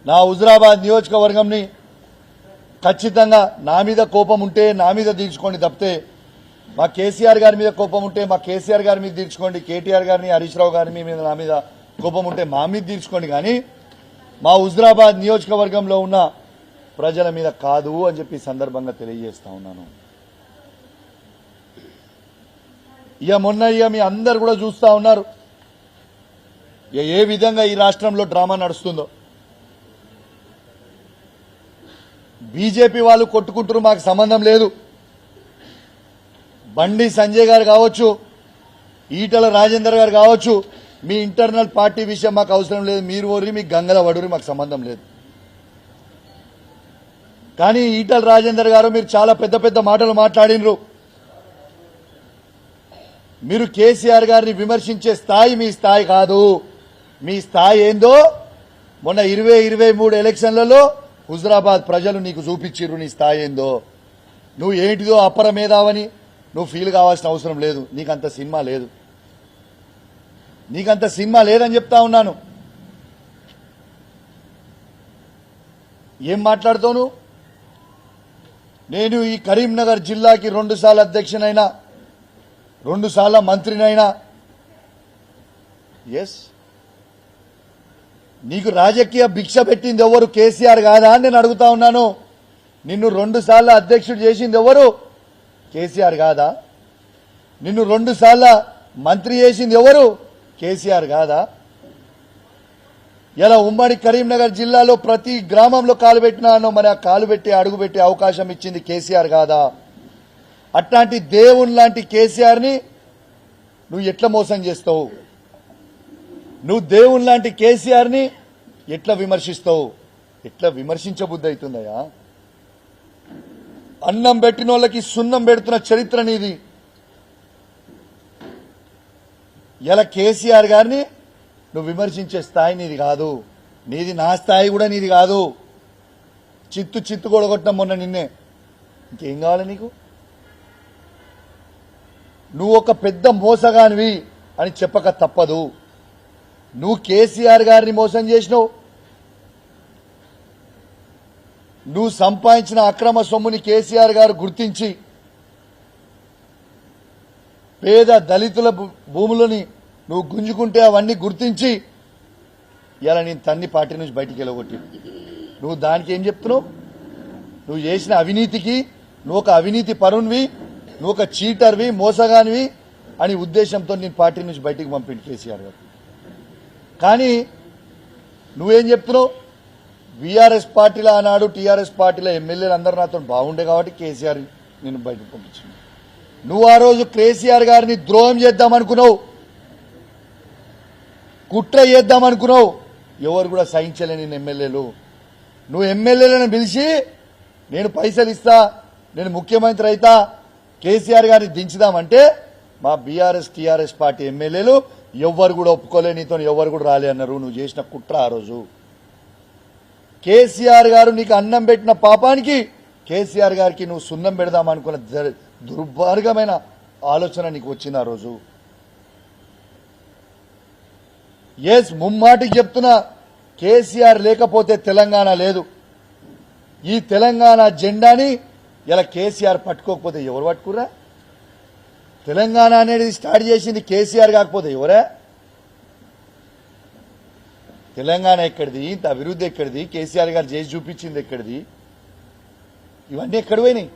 నా హుజురాబాద్ నియోజకవర్గంని ఖచ్చితంగా నా మీద కోపం ఉంటే నా మీద తీర్చుకోండి తప్పితే మా కేసీఆర్ గారి మీద కోపం ఉంటే మా కేసీఆర్ గారి మీద తీర్చుకోండి, కేటీఆర్ గారిని హరీష్ రావు గారి మీద నా మీద కోపం ఉంటే మా మీద తీర్చుకోండి, కానీ మా హుజురాబాద్ నియోజకవర్గంలో ఉన్న ప్రజల మీద కాదు అని చెప్పి సందర్భంగా తెలియజేస్తా ఉన్నాను. మొన్న మీ అందరు కూడా చూస్తా ఉన్నారు ఏ విధంగా ఈ రాష్ట్రంలో డ్రామా నడుస్తుందో. బీజేపీ వాళ్ళు కొట్టుకుంటారు, మాకు సంబంధం లేదు. బండి సంజయ్ గారు కావచ్చు, ఈటల రాజేందర్ గారు కావచ్చు, మీ ఇంటర్నల్ పార్టీ విషయం మాకు అవసరం లేదు, మీరు ఓరి మీ గంగల వడురి మాకు సంబంధం లేదు. కానీ ఈటల రాజేందర్ గారు మీరు చాలా పెద్ద పెద్ద మాటలు మాట్లాడినరు. మీరు కేసీఆర్ గారిని విమర్శించే స్థాయి మీ స్థాయి కాదు. మీ స్థాయి ఏందో మొన్న 2023 ఎలక్షన్లలో హుజురాబాద్ ప్రజలు నీకు చూపించిర్రు. నీ స్థాయి ఏందో, నువ్వు ఏంటిదో అపర మేధావని నువ్వు ఫీల్ కావాల్సిన అవసరం లేదు. నీకంత సినిమా లేదు, నీకంత సినిమా లేదని చెప్తా ఉన్నాను. ఏం మాట్లాడుతావు? నేను ఈ కరీంనగర్ జిల్లాకి 2 సార్లు అధ్యక్షునైనా, 2 సార్ల మంత్రినైనా. ఎస్, నీకు రాజకీయ భిక్ష పెట్టింది ఎవరు? కేసీఆర్ కాదా అని నేను అడుగుతా ఉన్నాను. నిన్ను 2 సార్ల అధ్యక్షుడు చేసింది ఎవరు? కేసీఆర్ కాదా? నిన్ను 2 సార్ల మంత్రి చేసింది ఎవరు? కేసీఆర్ కాదా? ఇలా ఉమ్మడి కరీంనగర్ జిల్లాలో ప్రతి గ్రామంలో కాలు పెట్టినానో మరి ఆ కాలు పెట్టి అడుగు పెట్టే అవకాశం ఇచ్చింది కేసీఆర్ కాదా? అట్లాంటి దేవుని లాంటి కేసీఆర్ని నువ్వు ఎట్లా మోసం చేస్తావు? నువ్వు దేవుని లాంటి కేసీఆర్ని ఎట్లా విమర్శిస్తావు? ఎట్లా విమర్శించబుద్ధి అవుతుందయా? అన్నం పెట్టిన వాళ్ళకి సున్నం పెడుతున్న చరిత్ర నీది. ఇలా కేసీఆర్ గారిని నువ్వు విమర్శించే స్థాయి నీది కాదు. నీది నా స్థాయి కూడా నీది కాదు. చిత్తు కొడగొట్టడం మొన్న నిన్నే. ఇంకేం కావాలి నీకు? నువ్వు ఒక పెద్ద మోసగానివి అని చెప్పక తప్పదు. నువ్వు కేసీఆర్ గారిని మోసం చేసినావు. నువ్వు సంపాదించిన అక్రమ సొమ్ముని కేసీఆర్ గారు గుర్తించి పేద దళితుల భూములని నువ్వు గుంజుకుంటే అవన్నీ గుర్తించి ఇలా నేను తన్ని పార్టీ నుంచి బయటికి వెళ్ళగొట్టి నువ్వు దానికి ఏం చెప్తున్నావు? నువ్వు చేసిన అవినీతికి నువ్వు ఒక అవినీతి పరునివి, నువ్వు ఒక చీటర్వి, మోసగానివి అని ఉద్దేశంతో నేను పార్టీ నుంచి బయటికి పంపిండు కేసీఆర్ గారు. కానీ నువ్వేం చెప్తున్నావు? బీఆర్ఎస్ పార్టీలో ఆనాడు టీఆర్ఎస్ పార్టీలో ఎమ్మెల్యేలు అందరూ నాతో బాగుండే కాబట్టి కేసీఆర్ నేను బయటకు పంపించింది. నువ్వు ఆ రోజు కేసీఆర్ గారిని ద్రోహం చేద్దామనుకున్నావు, కుట్ర చేద్దామనుకున్నావు. ఎవరు కూడా సహించలేని ఎమ్మెల్యేలు. నువ్వు ఎమ్మెల్యేలను పిలిచి నేను పైసలు ఇస్తా, నేను ముఖ్యమంత్రి అయితా, కేసీఆర్ గారిని దించుదామంటే మా బీఆర్ఎస్ టీఆర్ఎస్ పార్టీ ఎమ్మెల్యేలు ఎవ్వరు కూడా ఒప్పుకోలే, నీతో ఎవరు కూడా రాలే అన్నారు. నువ్వు చేసిన కుట్ర ఆ రోజు. కేసీఆర్ గారు నీకు అన్నం పెట్టిన పాపానికి కేసీఆర్ గారికి నువ్వు సున్నం పెడదామనుకున్న దుర్మార్గమైన ఆలోచన నీకు వచ్చింది ఆ రోజు. ఎస్, ముమ్మాటికి చెప్తున్నా, కేసీఆర్ లేకపోతే తెలంగాణ లేదు. ఈ తెలంగాణ జెండాని ఇలా కేసీఆర్ పట్టుకోకపోతే ఎవరు పట్టుకురా? తెలంగాణ అనేది స్టార్ట్ చేసింది కేసీఆర్ కాకపోతే ఎవరా? తెలంగాణ ఎక్కడిది? ఇంత అభివృద్ధి ఎక్కడిది? కేసీఆర్ గారు చేసి చూపించింది ఎక్కడిది? ఇవన్నీ ఎక్కడ పోయినాయి?